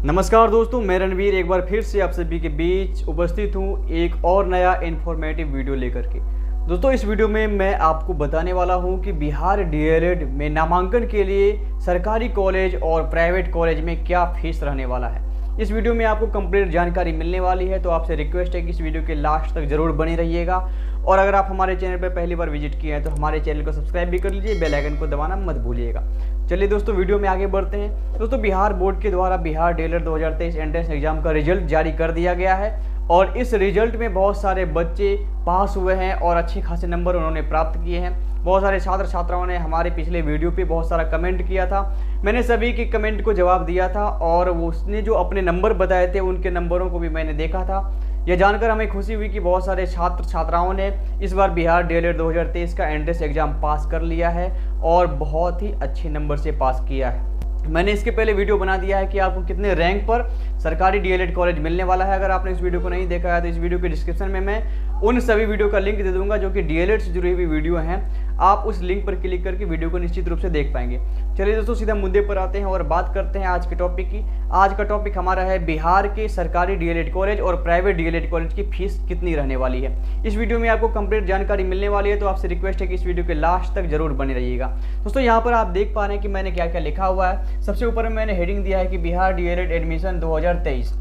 नमस्कार दोस्तों, मैं रणवीर एक बार फिर से आप सभी के बीच उपस्थित हूँ एक और नया इन्फॉर्मेटिव वीडियो लेकर के। दोस्तों, इस वीडियो में मैं आपको बताने वाला हूँ कि बिहार डीएलएड में नामांकन के लिए सरकारी कॉलेज और प्राइवेट कॉलेज में क्या फीस रहने वाला है। इस वीडियो में आपको कंप्लीट जानकारी मिलने वाली है, तो आपसे रिक्वेस्ट है कि इस वीडियो के लास्ट तक जरूर बने रहिएगा। और अगर आप हमारे चैनल पर पहली बार विजिट किए हैं तो हमारे चैनल को सब्सक्राइब भी कर लीजिए, बेल आइकन को दबाना मत भूलिएगा। चलिए दोस्तों, वीडियो में आगे बढ़ते हैं। दोस्तों, बिहार बोर्ड के द्वारा बिहार डीएलएड 2023 एंट्रेंस एग्जाम का रिजल्ट जारी कर दिया गया है और इस रिजल्ट में बहुत सारे बच्चे पास हुए हैं और अच्छे खासे नंबर उन्होंने प्राप्त किए हैं। बहुत सारे छात्र छात्राओं ने हमारे पिछले वीडियो पे बहुत सारा कमेंट किया था, मैंने सभी के कमेंट को जवाब दिया था और उसने जो अपने नंबर बताए थे उनके नंबरों को भी मैंने देखा था। यह जानकर हमें खुशी हुई कि बहुत सारे छात्र छात्राओं ने इस बार बिहार डीएलएड 2023 का एंट्रेंस एग्जाम पास कर लिया है और बहुत ही अच्छे नंबर से पास किया है। मैंने इसके पहले वीडियो बना दिया है कि आपको कितने रैंक पर सरकारी डीएलएड कॉलेज मिलने वाला है। अगर आपने इस वीडियो को नहीं देखा है तो इस वीडियो के डिस्क्रिप्शन में मैं उन सभी वीडियो का लिंक दे दूंगा जो कि डीएलएड से जुड़ी हुई वीडियो हैं। आप उस लिंक पर क्लिक करके वीडियो को निश्चित रूप से देख पाएंगे। चलिए दोस्तों, सीधा मुद्दे पर आते हैं और बात करते हैं आज के टॉपिक की। आज का टॉपिक हमारा है बिहार के सरकारी डीएलएड कॉलेज और प्राइवेट डीएलएड कॉलेज की फीस कितनी रहने वाली है। इस वीडियो में आपको कंप्लीट जानकारी मिलने वाली है, तो आपसे रिक्वेस्ट है कि इस वीडियो के लास्ट तक जरूर बने रहिएगा। दोस्तों, यहाँ पर आप देख पा रहे हैं कि मैंने क्या क्या लिखा हुआ है। सबसे ऊपर में मैंने हेडिंग दिया है कि Bihar DElEd admission 2023।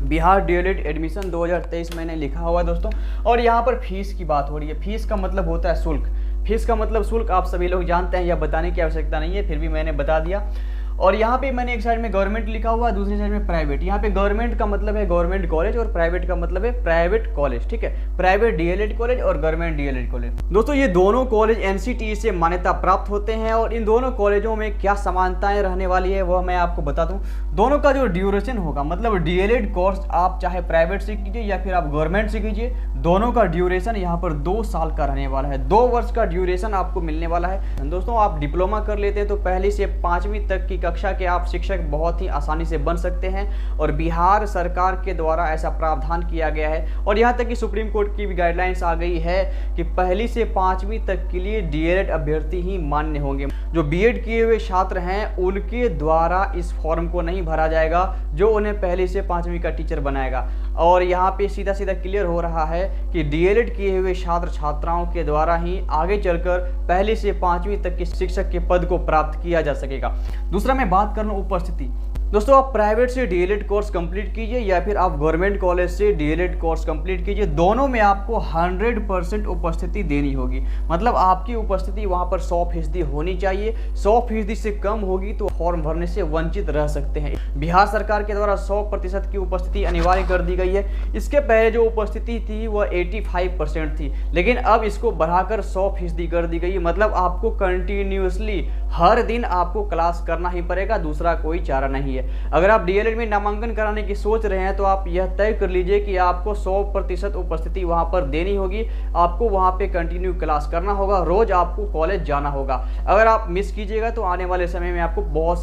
Bihar DElEd admission 2023 मैंने लिखा हुआ है दोस्तों। और यहाँ पर फीस की बात हो रही है। फीस का मतलब होता है शुल्क। फीस का मतलब शुल्क आप सभी लोग जानते हैं, या बताने की आवश्यकता नहीं है, फिर भी मैंने बता दिया। और यहाँ पे मैंने एक साइड में गवर्नमेंट लिखा हुआ है, दूसरी साइड में प्राइवेट। यहाँ पे गवर्नमेंट का मतलब है गवर्नमेंट कॉलेज और प्राइवेट का मतलब है प्राइवेट कॉलेज। ठीक है, प्राइवेट डीएलएड कॉलेज और गवर्नमेंट डीएलएड कॉलेज। दोस्तों, ये दोनों कॉलेज एनसीटीई से मान्यता प्राप्त होते हैं और इन दोनों कॉलेजों में क्या समानताएं रहने वाली है वह मैं आपको बता दूं। दोनों का जो ड्यूरेशन होगा, मतलब डीएलएड कोर्स आप चाहे प्राइवेट से कीजिए या फिर आप गवर्नमेंट से कीजिए, दोनों का ड्यूरेशन यहाँ पर 2 साल का रहने वाला है। 2 वर्ष का ड्यूरेशन आपको मिलने वाला है। दोस्तों, आप डिप्लोमा कर लेते हैं तो पहली से 5वीं तक की कक्षा के आप शिक्षक बहुत ही आसानी से बन सकते हैं और बिहार सरकार के द्वारा ऐसा प्रावधान किया गया है। और यहाँ तक कि सुप्रीम कोर्ट की भी गाइडलाइंस आ गई है कि पहली से 5वीं तक के लिए डीएलएड अभ्यर्थी ही मान्य होंगे। जो बीएड किए हुए छात्र हैं उनके द्वारा इस फॉर्म को नहीं भरा जाएगा जो उन्हें पहली से 5वीं का टीचर बनाएगा। और यहाँ पे सीधा सीधा क्लियर हो रहा है कि डीएलएड किए हुए छात्र छात्राओं के द्वारा ही आगे चलकर पहली से 5वीं तक के शिक्षक के पद को प्राप्त किया जा सकेगा। दूसरा मैं बात कर लूँ उपस्थिति। दोस्तों, आप प्राइवेट से डीएलएड कोर्स कंप्लीट कीजिए या फिर आप गवर्नमेंट कॉलेज से डीएलएड कोर्स कंप्लीट कीजिए, दोनों में आपको 100% उपस्थिति देनी होगी। मतलब आपकी उपस्थिति वहां पर 100% होनी चाहिए। 100% से कम होगी तो फॉर्म भरने से वंचित रह सकते हैं। बिहार सरकार के द्वारा 100% की उपस्थिति अनिवार्य कर दी गई है। इसके पहले जो उपस्थिति थी वह 85% थी, लेकिन अब इसको बढ़ाकर 100% कर दी गई। मतलब आपको कंटिन्यूअसली हर दिन आपको क्लास करना ही पड़ेगा, दूसरा कोई चारा नहीं है। अगर आप डीएलएड में नामांकन कराने की सोच रहे हैं तो आप यह तय कर लीजिए कि आपको 100% उपस्थिति वहां पर देनी होगी। आपको वहां पे कंटिन्यू क्लास करना होगा, रोज आपको कॉलेज जाना होगा। अगर आप मिस कीजिएगा तो आने वाले समय में आपको बहुत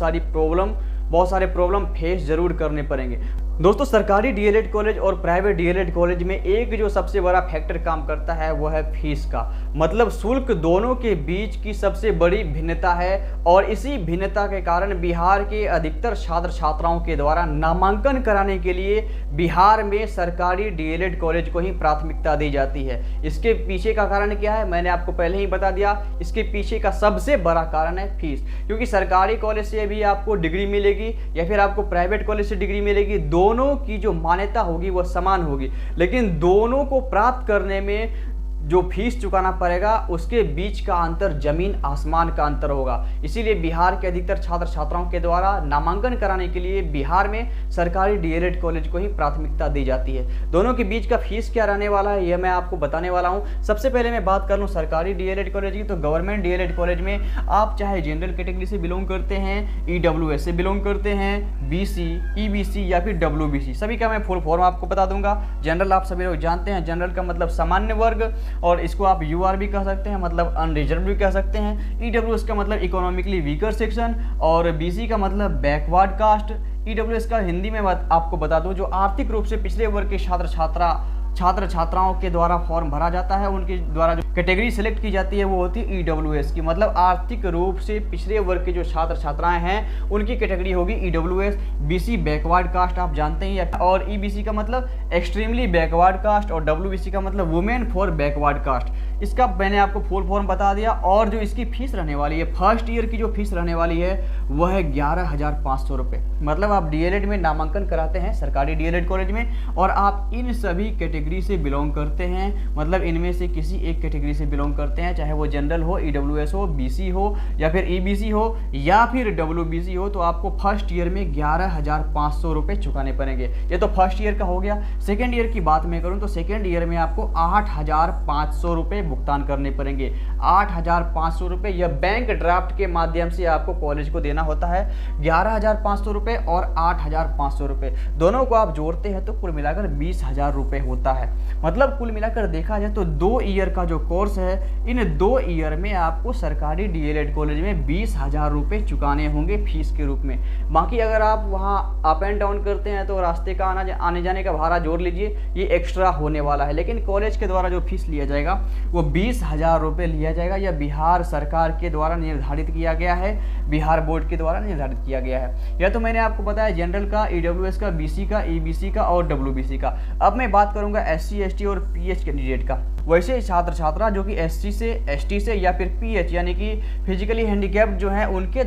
सारे प्रॉब्लम फेस जरूर करने पड़ेंगे। दोस्तों, सरकारी डीएलएड कॉलेज और प्राइवेट डीएलएड कॉलेज में एक जो सबसे बड़ा फैक्टर काम करता है वह है फीस का। मतलब शुल्क दोनों के बीच की सबसे बड़ी भिन्नता है और इसी भिन्नता के कारण बिहार के अधिकतर छात्र छात्राओं के द्वारा नामांकन कराने के लिए बिहार में सरकारी डीएलएड कॉलेज को ही प्राथमिकता दी जाती है। इसके पीछे का कारण क्या है मैंने आपको पहले ही बता दिया। इसके पीछे का सबसे बड़ा कारण है फीस, क्योंकि सरकारी कॉलेज से भी आपको डिग्री मिलेगी या फिर आपको प्राइवेट कॉलेज से डिग्री मिलेगी, दोनों की जो मान्यता होगी वह समान होगी, लेकिन दोनों को प्राप्त करने में जो फीस चुकाना पड़ेगा उसके बीच का अंतर जमीन आसमान का अंतर होगा। इसीलिए बिहार के अधिकतर छात्र छात्राओं के द्वारा नामांकन कराने के लिए बिहार में सरकारी डीएलएड कॉलेज को ही प्राथमिकता दी जाती है। दोनों के बीच का फीस क्या रहने वाला है यह मैं आपको बताने वाला हूं। सबसे पहले मैं बात कर लूं सरकारी डीएलएड कॉलेज की, तो गवर्नमेंट डीएलएड कॉलेज में आप चाहे जनरल कैटेगरी से बिलोंग करते हैं, ईडब्ल्यूएस से बिलोंग करते हैं, बीसी, ईबीसी या फिर डब्ल्यूबीसी, सभी का मैं फुल फॉर्म आपको बता दूंगा। जनरल आप सभी लोग जानते हैं, जनरल का मतलब सामान्य वर्ग और इसको आप यूआर भी कह सकते हैं, मतलब अनरिजर्व भी कह सकते हैं। ईडब्ल्यूएस का मतलब इकोनॉमिकली वीकर सेक्शन और बीसी का मतलब बैकवर्ड कास्ट। ईडब्ल्यूएस का हिंदी में आपको बता दूं जो आर्थिक रूप से पिछड़े वर्ग के छात्र छात्रा छात्र छात्राओं के द्वारा फॉर्म भरा जाता है, उनके द्वारा जो कैटेगरी सेलेक्ट की जाती है वो होती है EWS की, मतलब आर्थिक रूप से पिछड़े वर्ग के जो छात्र छात्राएं हैं उनकी कैटेगरी होगी EWS। BC बैकवर्ड कास्ट आप जानते हैं, और EBC का मतलब एक्सट्रीमली बैकवर्ड कास्ट, और WBC का मतलब वुमेन फॉर बैकवर्ड कास्ट। इसका मैंने आपको फुल फॉर्म बता दिया। और जो इसकी फीस रहने वाली है, फर्स्ट ईयर की जो फीस रहने वाली है वह है 11,500 रुपये। मतलब आप DLED में नामांकन कराते हैं सरकारी DLED कॉलेज में, और आप इन सभी कैटेगरी से बिलोंग करते हैं, मतलब इनमें से किसी एक कैटेगरी से बिलोंग करते हैं, चाहे वो जनरल हो, EWS हो, BC हो, या फिर EBC हो, या फिर WBC हो, तो आपको फर्स्ट ईयर में 11,500 रुपये चुकाने पड़ेंगे। ये तो फर्स्ट ईयर का हो गया। सेकेंड ईयर की बात मैं करूँ तो सेकेंड ईयर में आपको 8,500 रुपये भुगतान करने पड़ेंगे। 8,500 रुपये यह बैंक ड्राफ्ट के माध्यम से आपको कॉलेज को देना होता है। 11,500 रुपये और 8,500 रुपये दोनों को आप जोड़ते हैं तो कुल मिलाकर 20,000 रुपये होता है। मतलब कुल मिलाकर देखा जाए तो 2 ईयर का जो कोर्स है, इन 2 ईयर में आपको सरकारी DLED कॉलेज में 20,000 रुपये चुकाने होंगे फीस के रूप में। बाकी अगर आप वहाँ अप एंड डाउन करते हैं तो रास्ते का आने जाने का भाड़ा जोड़ लीजिए, ये एक्स्ट्रा होने वाला है। लेकिन कॉलेज के द्वारा जो फीस लिया जाएगा वो 20,000 रुपये लिया जाएगा। यह बिहार सरकार के द्वारा निर्धारित किया गया है, बिहार बोर्ड के द्वारा निर्धारित किया गया है। यह तो मैंने आपको बताया जनरल का, EWS का, BC का, EBC का और WBC का। अब मैं बात करूंगा SC, ST और PH कैंडिडेट का। वैसे छात्र छात्रा जो कि SC से, ST से या फिर PH यानी कि फिजिकली हैंडीकैप्ड जो है उनके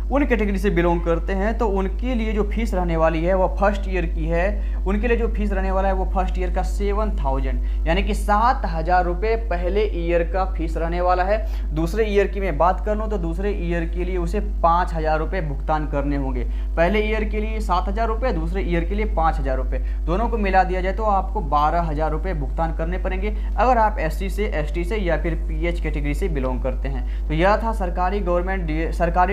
उन कैटेगरी से बिलोंग करते हैं, तो उनके लिए जो फीस रहने वाली है वो फर्स्ट ईयर की है। उनके लिए जो फीस रहने वाला है वो फर्स्ट ईयर का 7,000 यानी कि 7,000 रुपये पहले ईयर का फीस रहने वाला है। दूसरे ईयर की मैं बात कर लूँ तो दूसरे ईयर के लिए उसे 5,000 रुपये भुगतान करने होंगे। पहले ईयर के लिए 7,000 रुपये, दूसरे ईयर के लिए 5,000 रुपये, दोनों को मिला दिया जाए तो आपको 12,000 रुपये भुगतान करने पड़ेंगे अगर आप SC से, ST से या फिर PH कैटेगरी से बिलोंग करते हैं। तो यह था सरकारी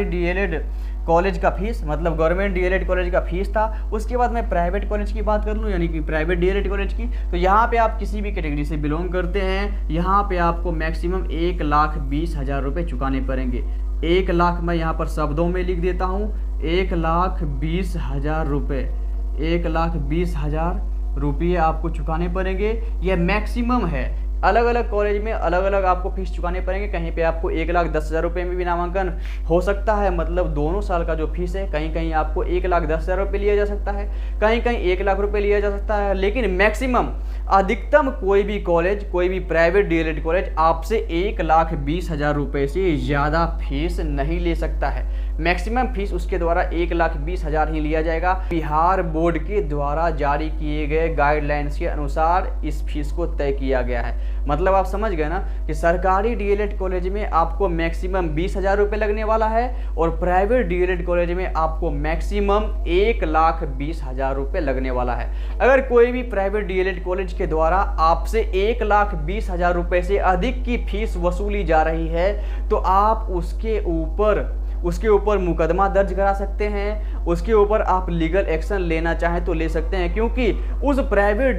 DLED कॉलेज का फीस, मतलब गवर्नमेंट DLED कॉलेज का फीस था। उसके बाद मैं प्राइवेट कॉलेज की बात कर लूँ, यानी कि प्राइवेट DLED कॉलेज की, तो यहाँ पे आप किसी भी कैटेगरी से बिलोंग करते हैं, यहाँ पे आपको मैक्सिमम 1,20,000 रुपये चुकाने पड़ेंगे। 1 लाख मैं यहाँ पर शब्दों में लिख देता हूँ, 1,20,000 रुपये, 1,20,000 रुपये आपको चुकाने पड़ेंगे। यह मैक्सिमम है। अलग अलग कॉलेज में अलग अलग आपको फीस चुकाने पड़ेंगे। कहीं पे आपको 1,10,000 रुपये में भी नामांकन हो सकता है, मतलब दोनों साल का जो फीस है, कहीं कहीं आपको 1,10,000 रुपये लिया जा सकता है, कहीं कहीं 1,00,000 रुपये लिया जा सकता है। लेकिन मैक्सिमम, अधिकतम कोई भी कॉलेज, कोई भी प्राइवेट DLED कॉलेज आपसे 1,20,000 रुपये से ज़्यादा फीस नहीं ले सकता है। मैक्सिमम फीस उसके द्वारा 1,20,000 ही लिया जाएगा। बिहार बोर्ड के द्वारा जारी किए गए गाइडलाइंस के अनुसार इस फीस को तय किया गया है। मतलब आप समझ गए ना कि सरकारी DLED कॉलेज में आपको मैक्सिमम 20,000 रुपये लगने वाला है, और प्राइवेट DLED कॉलेज में आपको मैक्सिमम 1,20,000 रुपये लगने वाला है। अगर कोई भी प्राइवेट DLED कॉलेज के द्वारा आपसे 1,20,000 रुपये से अधिक की फीस वसूली जा रही है तो आप उसके ऊपर मुकदमा दर्ज करा सकते हैं, उसके ऊपर आप लीगल एक्शन लेना चाहें तो ले सकते हैं, क्योंकि उस प्राइवेट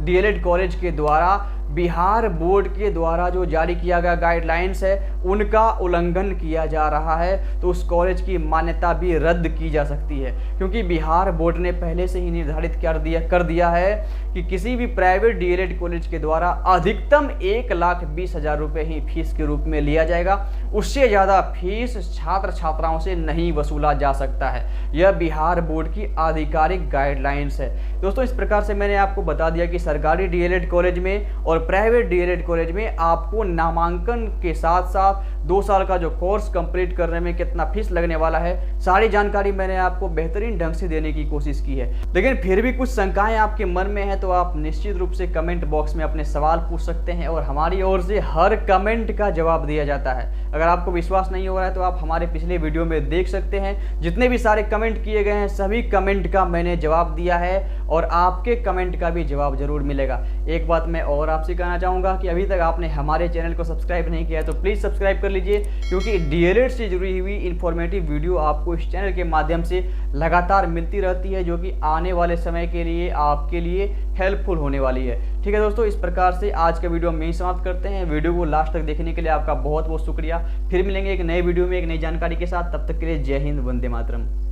DLED कॉलेज के द्वारा बिहार बोर्ड के द्वारा जो जारी किया गया गाइडलाइंस है उनका उल्लंघन किया जा रहा है, तो उस कॉलेज की मान्यता भी रद्द की जा सकती है। क्योंकि बिहार बोर्ड ने पहले से ही निर्धारित कर दिया है कि किसी भी प्राइवेट DLED कॉलेज के द्वारा अधिकतम 1,20,000 रुपये ही फीस के रूप में लिया जाएगा। उससे ज़्यादा फीस छात्र छात्राओं से नहीं वसूला जा सकता है। यह बिहार बोर्ड की आधिकारिक गाइडलाइंस है। दोस्तों, इस प्रकार से मैंने आपको बता दिया कि सरकारी DLED कॉलेज में और प्राइवेट DLED कॉलेज में आपको नामांकन के साथ साथ 2 साल का जो कोर्स कंप्लीट करने में कितना फीस लगने वाला है, सारी जानकारी मैंने आपको बेहतरीन ढंग से देने की कोशिश की है। लेकिन फिर भी कुछ शंकाएं आपके मन में है तो आप निश्चित रूप से कमेंट बॉक्स में अपने सवाल पूछ सकते हैं, और हमारी ओर से हर कमेंट का जवाब दिया जाता है। अगर आपको विश्वास नहीं हो रहा है तो आप हमारे पिछले वीडियो में देख सकते हैं, जितने भी सारे कमेंट किए गए हैं सभी कमेंट का मैंने जवाब दिया है, और आपके कमेंट का भी जवाब जरूर मिलेगा। एक बात मैं और आपसे कहना चाहूँगा कि अभी तक आपने हमारे चैनल को सब्सक्राइब नहीं किया है तो प्लीज़ सब्सक्राइब कर लीजिए, क्योंकि DLED से जुड़ी हुई इन्फॉर्मेटिव वीडियो आपको इस चैनल के माध्यम से लगातार मिलती रहती है, जो कि आने वाले समय के लिए आपके लिए हेल्पफुल होने वाली है। ठीक है दोस्तों, इस प्रकार से आज का वीडियो हम यहीं समाप्त करते हैं। वीडियो को लास्ट तक देखने के लिए आपका बहुत बहुत शुक्रिया। फिर मिलेंगे एक नए वीडियो में एक नई जानकारी के साथ। तब तक के लिए जय हिंद, वंदे मातरम।